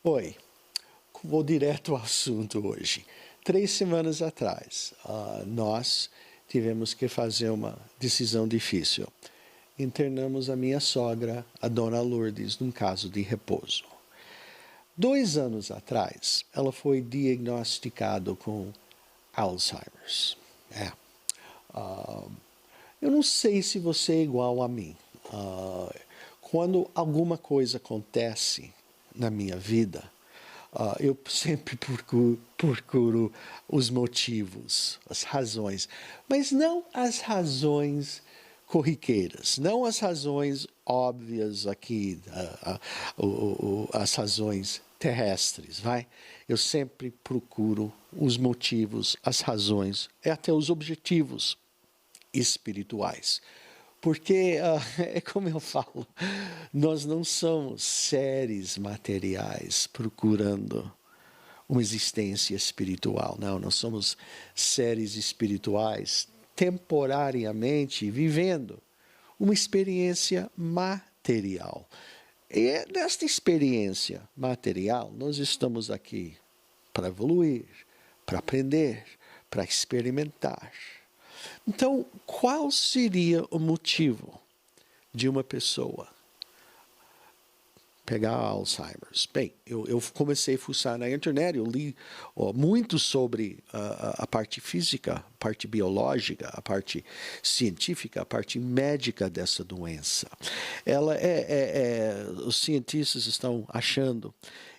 Oi, vou direto ao assunto hoje. 3 semanas atrás, nós tivemos que fazer uma decisão difícil. Internamos a minha sogra, a dona Lourdes, num caso de repouso. 2 anos atrás, ela foi diagnosticada com Alzheimer's. Eu não sei se você é igual a mim. Quando alguma coisa acontece na minha vida, eu sempre procuro os motivos, as razões, mas não as razões corriqueiras, não as razões óbvias aqui, as razões terrestres, vai? Eu sempre procuro os motivos, as razões e até os objetivos espirituais. Porque, é como eu falo, nós não somos seres materiais procurando uma existência espiritual. Não, nós somos seres espirituais temporariamente vivendo uma experiência material. E nesta experiência material, nós estamos aqui para evoluir, para aprender, para experimentar. Então, qual seria o motivo de uma pessoa pegar Alzheimer's? Bem, eu comecei a fuçar na internet, eu li muito sobre a parte física, a parte biológica, a parte científica, a parte médica dessa doença. Os cientistas estão achando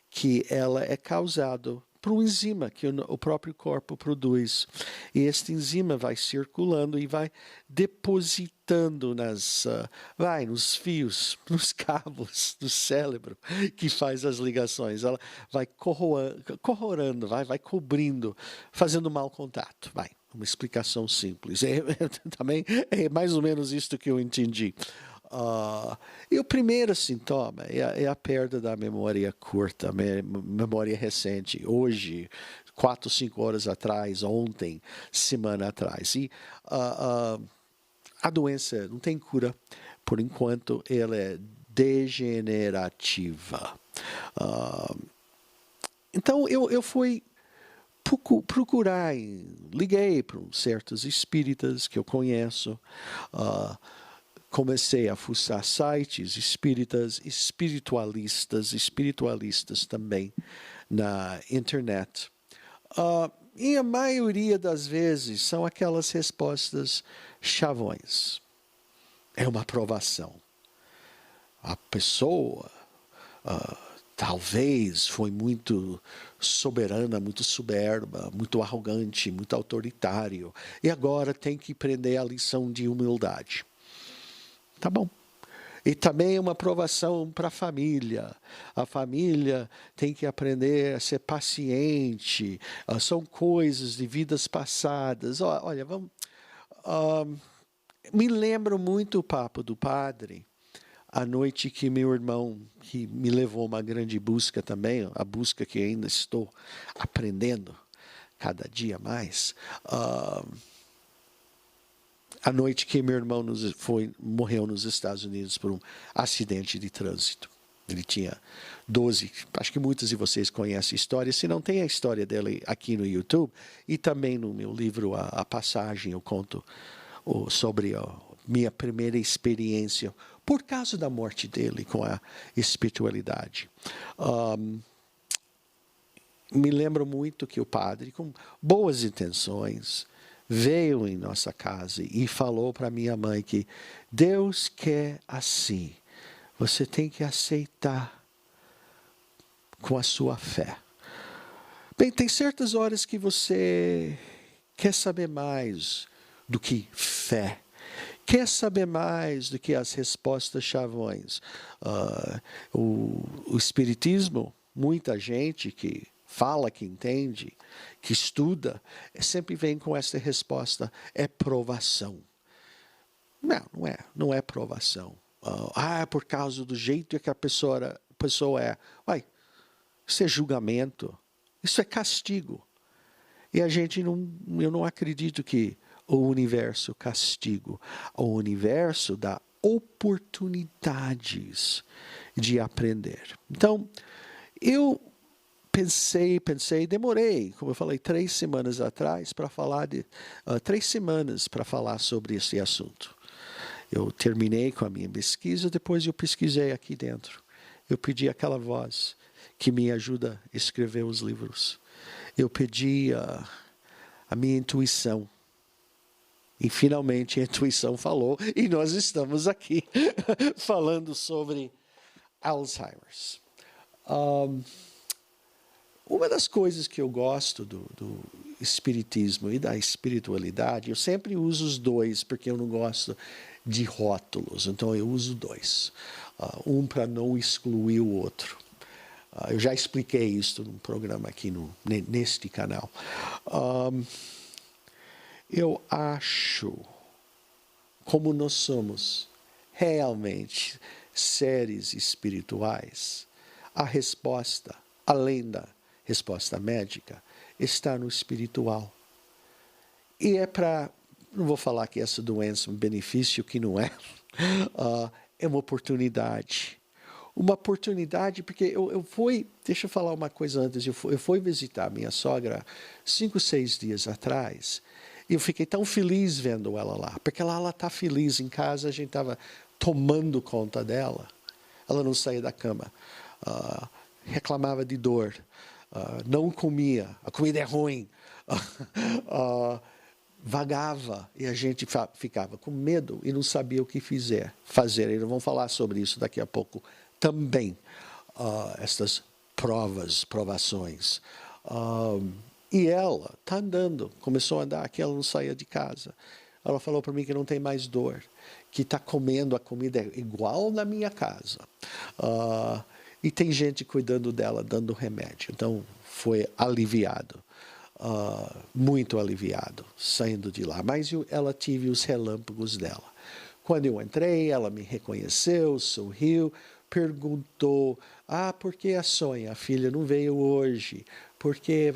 que ela é causada por uma enzima que o próprio corpo produz. E esta enzima vai circulando e vai depositando nos fios, nos cabos do cérebro que faz as ligações. Ela vai corroando, vai cobrindo, fazendo mau contato. Uma explicação simples. Também é mais ou menos isto que eu entendi. E o primeiro sintoma é a perda da memória curta, memória recente, hoje, 4, 5 horas atrás, ontem, semana atrás. E a doença não tem cura, por enquanto ela é degenerativa. Então eu fui procurar, liguei para certos espíritas que eu conheço, comecei a fuçar sites espíritas, espiritualistas também na internet. E a maioria das vezes são aquelas respostas chavões. É uma aprovação. A pessoa talvez foi muito soberana, muito soberba, muito arrogante, muito autoritário. E agora tem que aprender a lição de humildade. Tá bom. E também uma aprovação para a família. A família tem que aprender a ser paciente. São coisas de vidas passadas. Olha, vamos. Me lembro muito o papo do padre, a noite que meu irmão, que me levou a uma grande busca também, a busca que ainda estou aprendendo cada dia mais. A noite que meu irmão morreu nos Estados Unidos por um acidente de trânsito. Ele tinha 12, acho que muitos de vocês conhecem a história. Se não, tem a história dele aqui no YouTube. E também no meu livro, A Passagem, eu conto sobre a minha primeira experiência por causa da morte dele com a espiritualidade. Me lembro muito que o padre, com boas intenções, veio em nossa casa e falou para minha mãe que Deus quer assim. Você tem que aceitar com a sua fé. Bem, tem certas horas que você quer saber mais do que fé. Quer saber mais do que as respostas chavões. O Espiritismo, muita gente que fala, que entende, que estuda, sempre vem com essa resposta: é provação. Não é provação. Por causa do jeito que a pessoa é. Isso é julgamento, isso é castigo. E eu não acredito que o universo castigo, o universo dá oportunidades de aprender. Então, eu demorei, como eu falei, 3 semanas atrás para falar 3 semanas para falar sobre esse assunto. Eu terminei com a minha pesquisa, depois eu pesquisei aqui dentro. Eu pedi aquela voz que me ajuda a escrever os livros. Eu pedi a minha intuição. E finalmente a intuição falou, e nós estamos aqui falando sobre Alzheimer's. Uma das coisas que eu gosto do espiritismo e da espiritualidade, eu sempre uso os dois, porque eu não gosto de rótulos, então eu uso dois. Um para não excluir o outro. Eu já expliquei isso num programa aqui neste canal. Eu acho, como nós somos realmente seres espirituais, a resposta, além da resposta médica, está no espiritual. E não vou falar que essa doença é um benefício, que não é, é uma oportunidade. Uma oportunidade, porque deixa eu falar uma coisa antes, eu fui visitar minha sogra 5, 6 dias atrás, e eu fiquei tão feliz vendo ela lá, porque ela está feliz em casa, a gente estava tomando conta dela, ela não saía da cama, reclamava de dor, não comia, a comida é ruim, vagava, e a gente ficava com medo e não sabia o que fazer. Eles vão falar sobre isso daqui a pouco também, estas provações. E ela está andando, começou a andar, aqui ela não saía de casa. Ela falou para mim que não tem mais dor, que está comendo a comida igual na minha casa. E tem gente cuidando dela, dando remédio. Então, foi aliviado, muito aliviado, saindo de lá. Mas ela tive os relâmpagos dela. Quando eu entrei, ela me reconheceu, sorriu, perguntou, por que a Sônia, a filha, não veio hoje? Por que?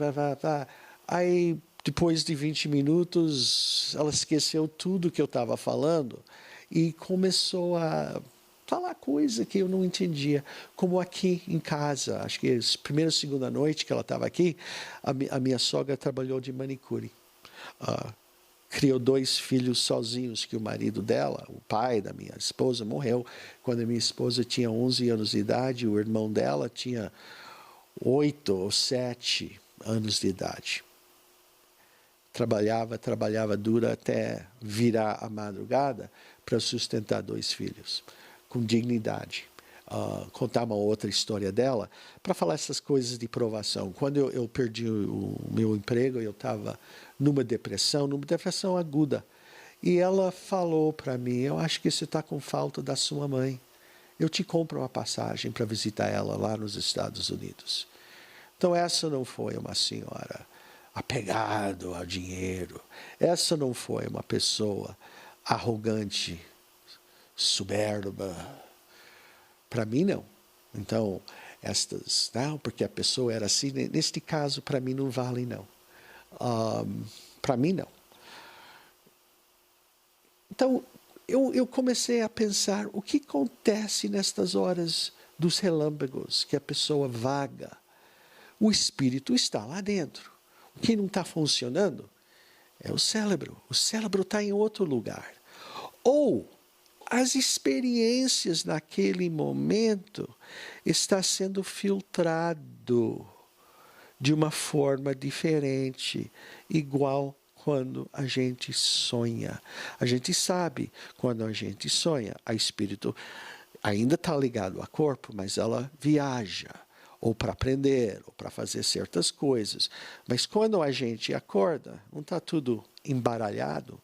Aí, depois de 20 minutos, ela esqueceu tudo que eu estava falando e começou a falar coisa que eu não entendia. Como aqui em casa, acho que a primeira, segunda noite que ela estava aqui, a minha sogra trabalhou de manicure. Criou 2 filhos sozinhos, que o marido dela, o pai da minha esposa, morreu quando a minha esposa tinha 11 anos de idade, o irmão dela tinha 8 ou 7 anos de idade. Trabalhava dura até virar a madrugada para sustentar 2 filhos, com dignidade. Contar uma outra história dela, para falar essas coisas de provação. Quando eu perdi o meu emprego, eu estava numa depressão aguda. E ela falou para mim, eu acho que você está com falta da sua mãe. Eu te compro uma passagem para visitar ela lá nos Estados Unidos. Então essa não foi uma senhora apegada ao dinheiro. Essa não foi uma pessoa arrogante, soberba. Para mim, não. Então, não, porque a pessoa era assim, neste caso, para mim, não vale, não. Para mim, não. Então, eu comecei a pensar, o que acontece nestas horas dos relâmpagos, que a pessoa vaga? O espírito está lá dentro. O que não está funcionando é o cérebro. O cérebro está em outro lugar. Ou as experiências naquele momento está sendo filtrado de uma forma diferente, igual quando a gente sonha. A gente sabe, quando a gente sonha, a espírito ainda está ligado ao corpo, mas ela viaja, ou para aprender, ou para fazer certas coisas. Mas quando a gente acorda, não está tudo embaralhado.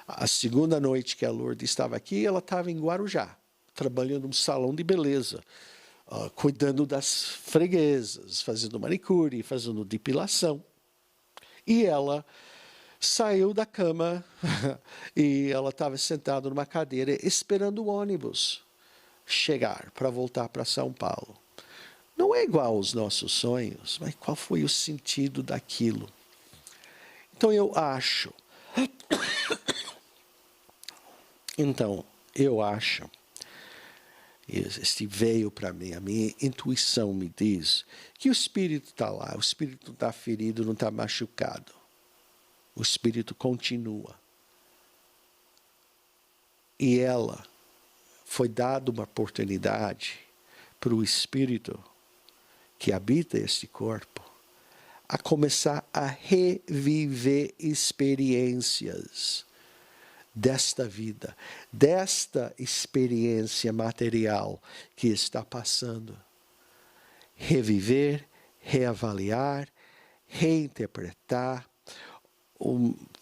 A segunda noite que a Lourdes estava aqui, ela estava em Guarujá, trabalhando num salão de beleza, cuidando das freguesas, fazendo manicure, fazendo depilação. E ela saiu da cama e ela estava sentada numa cadeira esperando o ônibus chegar para voltar para São Paulo. Não é igual aos nossos sonhos, mas qual foi o sentido daquilo? Então eu acho Este veio para mim, a minha intuição me diz que o espírito está lá, o espírito não está ferido, não está machucado. O espírito continua. E ela foi dada uma oportunidade para o espírito que habita este corpo a começar a reviver experiências desta vida, desta experiência material que está passando. Reviver, reavaliar, reinterpretar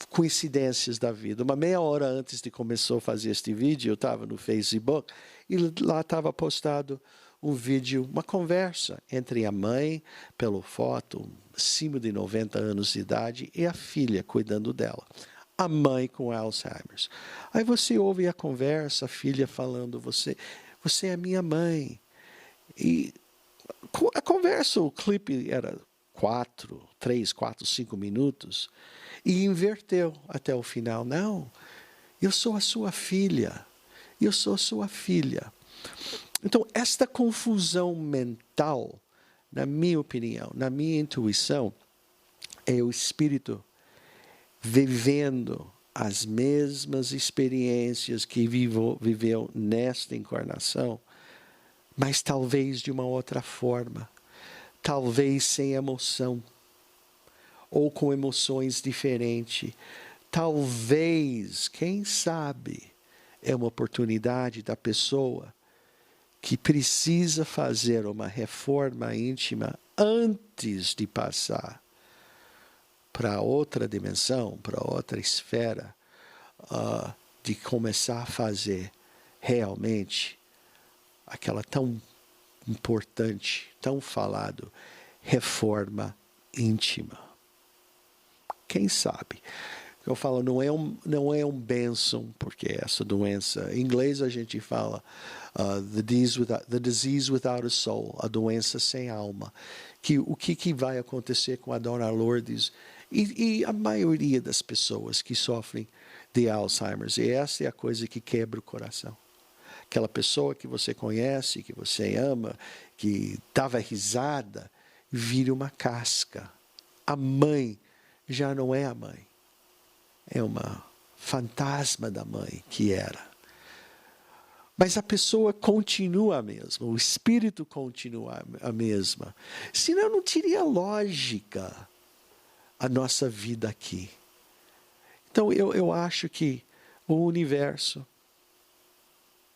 coincidências da vida. Uma meia hora antes de começar a fazer este vídeo, eu estava no Facebook e lá estava postado um vídeo, uma conversa entre a mãe, pelo foto, acima de 90 anos de idade, e a filha cuidando dela. A mãe com Alzheimer's. Aí você ouve a conversa, a filha falando, você é minha mãe. E a conversa, o clipe era 3, 4, 5 minutos, e inverteu até o final. Não, eu sou a sua filha, eu sou a sua filha. Então, esta confusão mental, na minha opinião, na minha intuição, é o espírito vivendo as mesmas experiências que viveu nesta encarnação, mas talvez de uma outra forma, talvez sem emoção, ou com emoções diferentes. Talvez, quem sabe, é uma oportunidade da pessoa que precisa fazer uma reforma íntima antes de passar para outra dimensão, para outra esfera, de começar a fazer realmente aquela tão importante, tão falado, reforma íntima. Quem sabe? Eu falo, não é um bênção, porque essa doença, em inglês a gente fala the disease without a soul, a doença sem alma. O que vai acontecer com a Dona Lourdes e a maioria das pessoas que sofrem de Alzheimer's? E essa é a coisa que quebra o coração. Aquela pessoa que você conhece, que você ama, que dava risada, vira uma casca. A mãe já não é a mãe. É uma fantasma da mãe que era. Mas a pessoa continua a mesma, o espírito continua a mesma. Senão não teria lógica a nossa vida aqui. Então eu acho que o universo,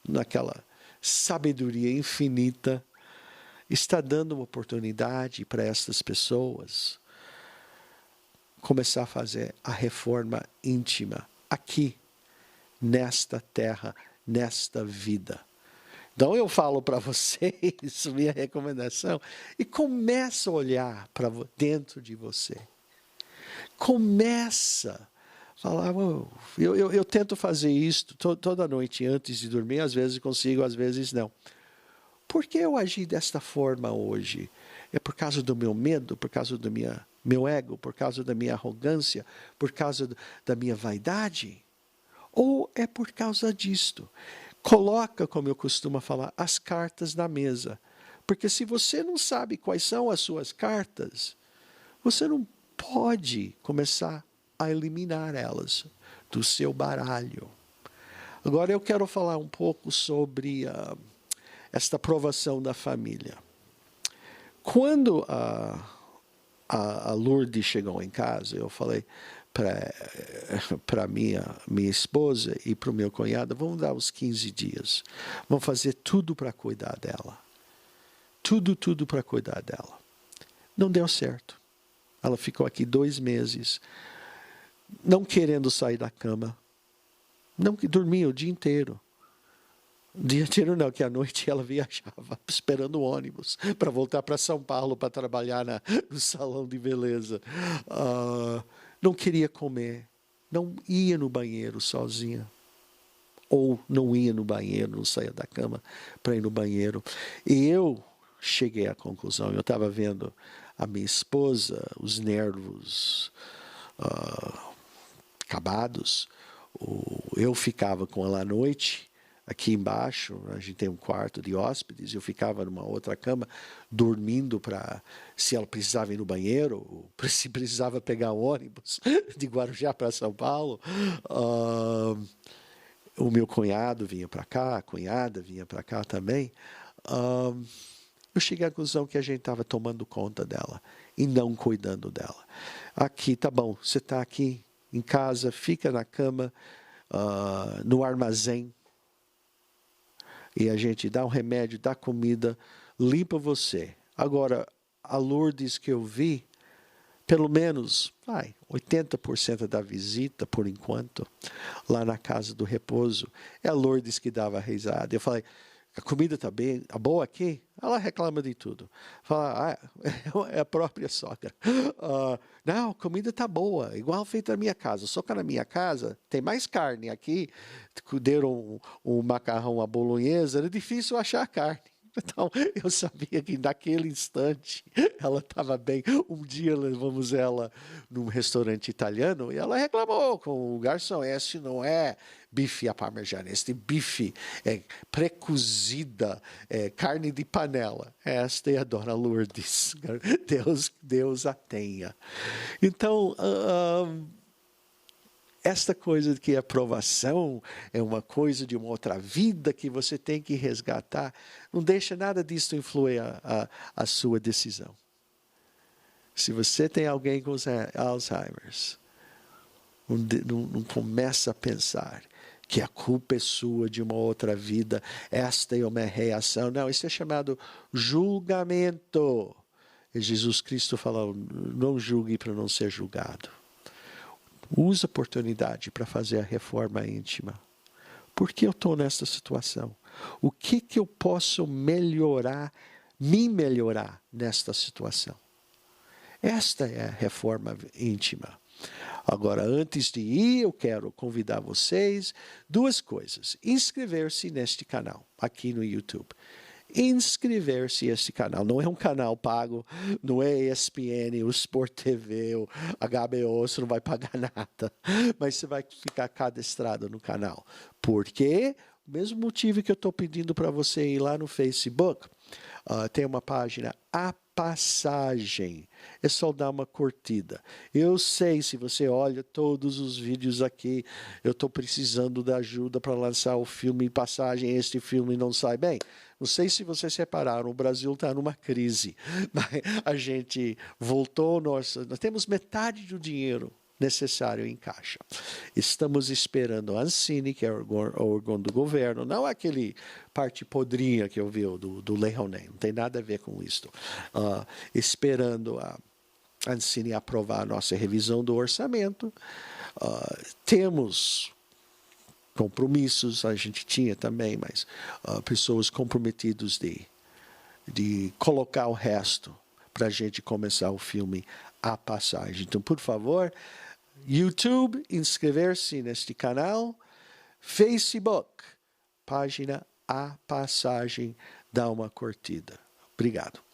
naquela sabedoria infinita, está dando uma oportunidade para essas pessoas começar a fazer a reforma íntima aqui, nesta terra, nesta vida. Então eu falo para vocês, minha recomendação, e começa a olhar para dentro de você. Começa a falar, eu tento fazer isso toda noite antes de dormir, às vezes consigo, às vezes não. Por que eu agi desta forma hoje? É por causa do meu medo, por causa do meu ego, por causa da minha arrogância, por causa da minha vaidade? Ou é por causa disto? Coloca, como eu costumo falar, as cartas na mesa. Porque se você não sabe quais são as suas cartas, você não pode começar a eliminar elas do seu baralho. Agora eu quero falar um pouco sobre esta provação da família. Quando a Lourdes chegou em casa, eu falei para minha esposa e para o meu cunhado, vamos dar os 15 dias. Vamos fazer tudo para cuidar dela. Tudo para cuidar dela. Não deu certo. Ela ficou aqui 2 meses, não querendo sair da cama. Não que dormia o dia inteiro. O dia inteiro não, que à noite ela viajava esperando o ônibus para voltar para São Paulo para trabalhar no salão de beleza. Não queria comer, não ia no banheiro sozinha. Ou não ia no banheiro, não saía da cama para ir no banheiro. E eu cheguei à conclusão, eu estava vendo a minha esposa, os nervos acabados. Eu ficava com ela à noite, aqui embaixo, a gente tem um quarto de hóspedes, eu ficava numa outra cama, dormindo para, se ela precisava ir no banheiro, se precisava pegar um ônibus de Guarujá para São Paulo. O meu cunhado vinha para cá, a cunhada vinha para cá também. Eu cheguei à conclusão que a gente estava tomando conta dela e não cuidando dela. Aqui, tá bom, você está aqui em casa, fica na cama, no armazém, e a gente dá um remédio, dá comida, limpa você. Agora, a Lourdes que eu vi, pelo menos 80% da visita, por enquanto, lá na Casa do Repouso, é a Lourdes que dava risada. Eu falei, a comida está bem, tá boa aqui? Ela reclama de tudo. Fala, é a própria sogra. Não, a comida está boa, igual feita na minha casa. Só que na minha casa tem mais carne. Aqui deram um macarrão à bolonhesa, era difícil achar carne. Então, eu sabia que naquele instante ela estava bem. Um dia levamos ela num restaurante italiano e ela reclamou com o garçom, esse não é bife à parmegiana, este bife é pré-cozida, carne de panela. Esta é a Dona Lourdes. Deus a tenha. Então, esta coisa de que a aprovação é uma coisa de uma outra vida que você tem que resgatar, não deixa nada disso influir a sua decisão. Se você tem alguém com Alzheimer's, não começa a pensar que a culpa é sua de uma outra vida, esta é uma reação. Não, isso é chamado julgamento. E Jesus Cristo falou, não julgue para não ser julgado. Use a oportunidade para fazer a reforma íntima. Por que eu estou nesta situação? O que eu posso melhorar, me melhorar nesta situação? Esta é a reforma íntima. Agora, antes de ir, eu quero convidar vocês duas coisas. Inscrever-se neste canal, aqui no YouTube. Inscrever-se nesse canal. Não é um canal pago, não é ESPN, o Sport TV, o HBO, você não vai pagar nada. Mas você vai ficar cadastrado no canal. Por quê? O mesmo motivo que eu estou pedindo para você ir lá no Facebook. Tem uma página A Passagem. É só dar uma curtida. Eu sei, se você olha todos os vídeos aqui, eu estou precisando da ajuda para lançar o filme Passagem. Este filme não sai bem. Não sei se vocês repararam, o Brasil está numa crise. Mas a gente voltou, nós temos metade do dinheiro necessário em caixa. Estamos esperando a Ancine, que é o órgão do governo, não aquele parte podrinha que eu vi do Lei Rouanet, não tem nada a ver com isso. Esperando a Ancine aprovar a nossa revisão do orçamento. Temos compromissos, a gente tinha também, mas pessoas comprometidas de colocar o resto para a gente começar o filme A Passagem. Então, por favor, YouTube, inscrever-se neste canal, Facebook, página A Passagem, dá uma curtida. Obrigado.